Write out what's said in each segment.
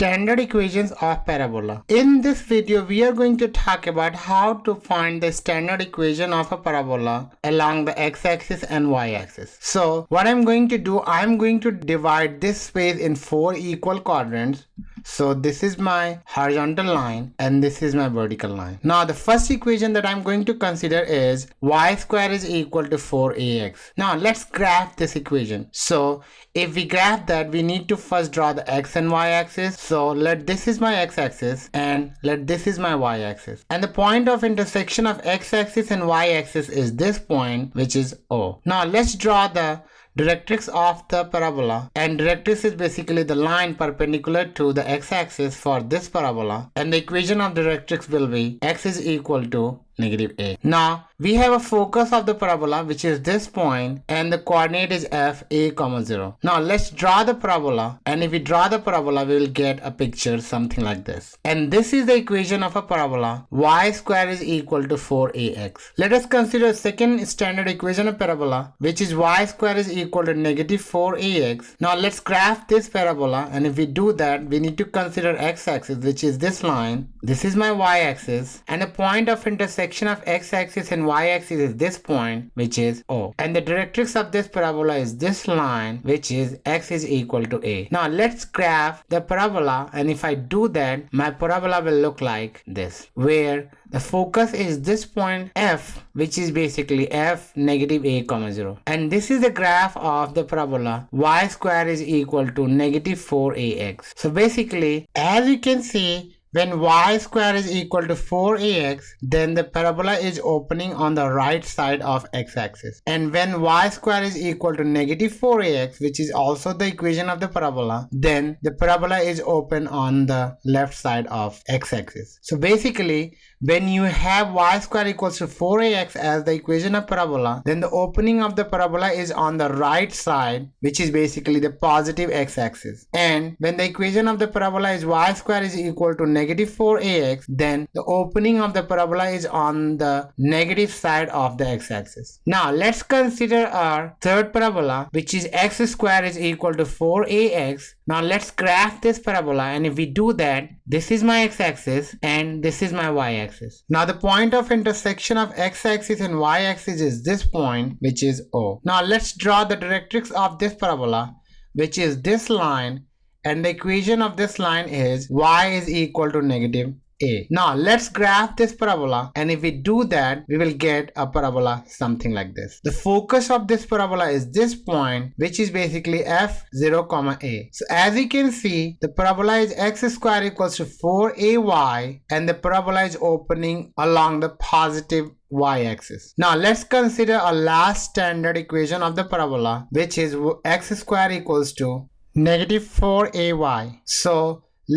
Standard equations of parabola. In this video, we are going to talk about how to find the standard equation of a parabola along the x-axis and y-axis. So what I'm going to do, I'm going to divide this space in 4 equal quadrants. So this is my horizontal line and this is my vertical line. Now the first equation that I'm going to consider is y square is equal to 4ax. Now let's graph this equation. So if we graph that, we need to first draw the x and y axis. So let this is my x-axis and let this is my y-axis. And the point of intersection of x-axis and y-axis is this point, which is O. Now let's draw the directrix of the parabola, and directrix is basically the line perpendicular to the x-axis for this parabola, and the equation of directrix will be x is equal to -a. Now we have a focus of the parabola, which is this point, and the coordinate is f a, 0. Now let's draw the parabola, and if we draw the parabola, we will get a picture something like this. And this is the equation of a parabola. Y square is equal to 4ax. Let us consider a second standard equation of parabola, which is y square is equal to -4ax. Now let's graph this parabola, and if we do that, we need to consider x-axis, which is this line. This is my y-axis, and the point of intersection of x-axis and y-axis is this point, which is O. And the directrix of this parabola is this line, which is x is equal to a. Now let's graph the parabola, and if I do that, my parabola will look like this, where the focus is this point f, which is basically f -a, 0. And this is the graph of the parabola. Y square is equal to -4ax. So basically, as you can see, when y square is equal to 4ax, then the parabola is opening on the right side of x-axis. And when y square is equal to -4ax, which is also the equation of the parabola, then the parabola is open on the left side of x-axis. So basically, when you have y square equals to 4ax as the equation of parabola, then the opening of the parabola is on the right side, which is basically the positive x-axis. And when the equation of the parabola is y square is equal to -4ax, then the opening of the parabola is on the negative side of the x-axis. Now let's consider our third parabola, which is x square is equal to 4ax. Now let's graph this parabola, and if we do that, this is my x-axis and this is my y-axis. Now the point of intersection of x-axis and y-axis is this point, which is O. Now let's draw the directrix of this parabola, which is this line, and the equation of this line is y is equal to -a. Now let's graph this parabola, and if we do that, we will get a parabola something like this. The focus of this parabola is this point, which is basically f 0, a. So as you can see, the parabola is x square equals to 4ay, and the parabola is opening along the positive y-axis. Now let's consider a last standard equation of the parabola, which is x square equals to -4ay. So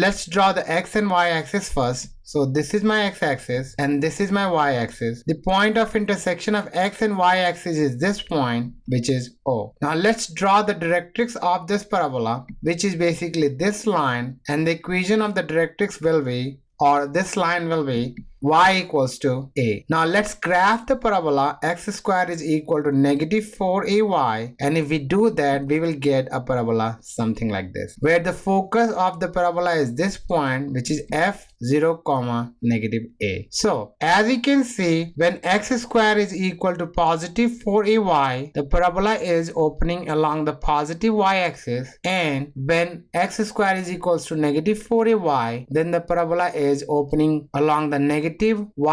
let's draw the x and y axis first. So this is my x-axis and this is my y-axis. The point of intersection of x and y-axis is this point, which is O. Now let's draw the directrix of this parabola, which is basically this line, and the equation of the directrix will be, or this line will be, y equals to a. Now let's graph the parabola. X square is equal to -4ay, and if we do that, we will get a parabola something like this, where the focus of the parabola is this point, which is f 0, -a. So as you can see, when x square is equal to +4ay, the parabola is opening along the positive y-axis, and when x square is equals to -4ay, then the parabola is opening along the negative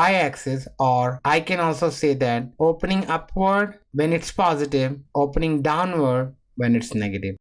y-axis, or I can also say that opening upward when it's positive, opening downward when it's negative.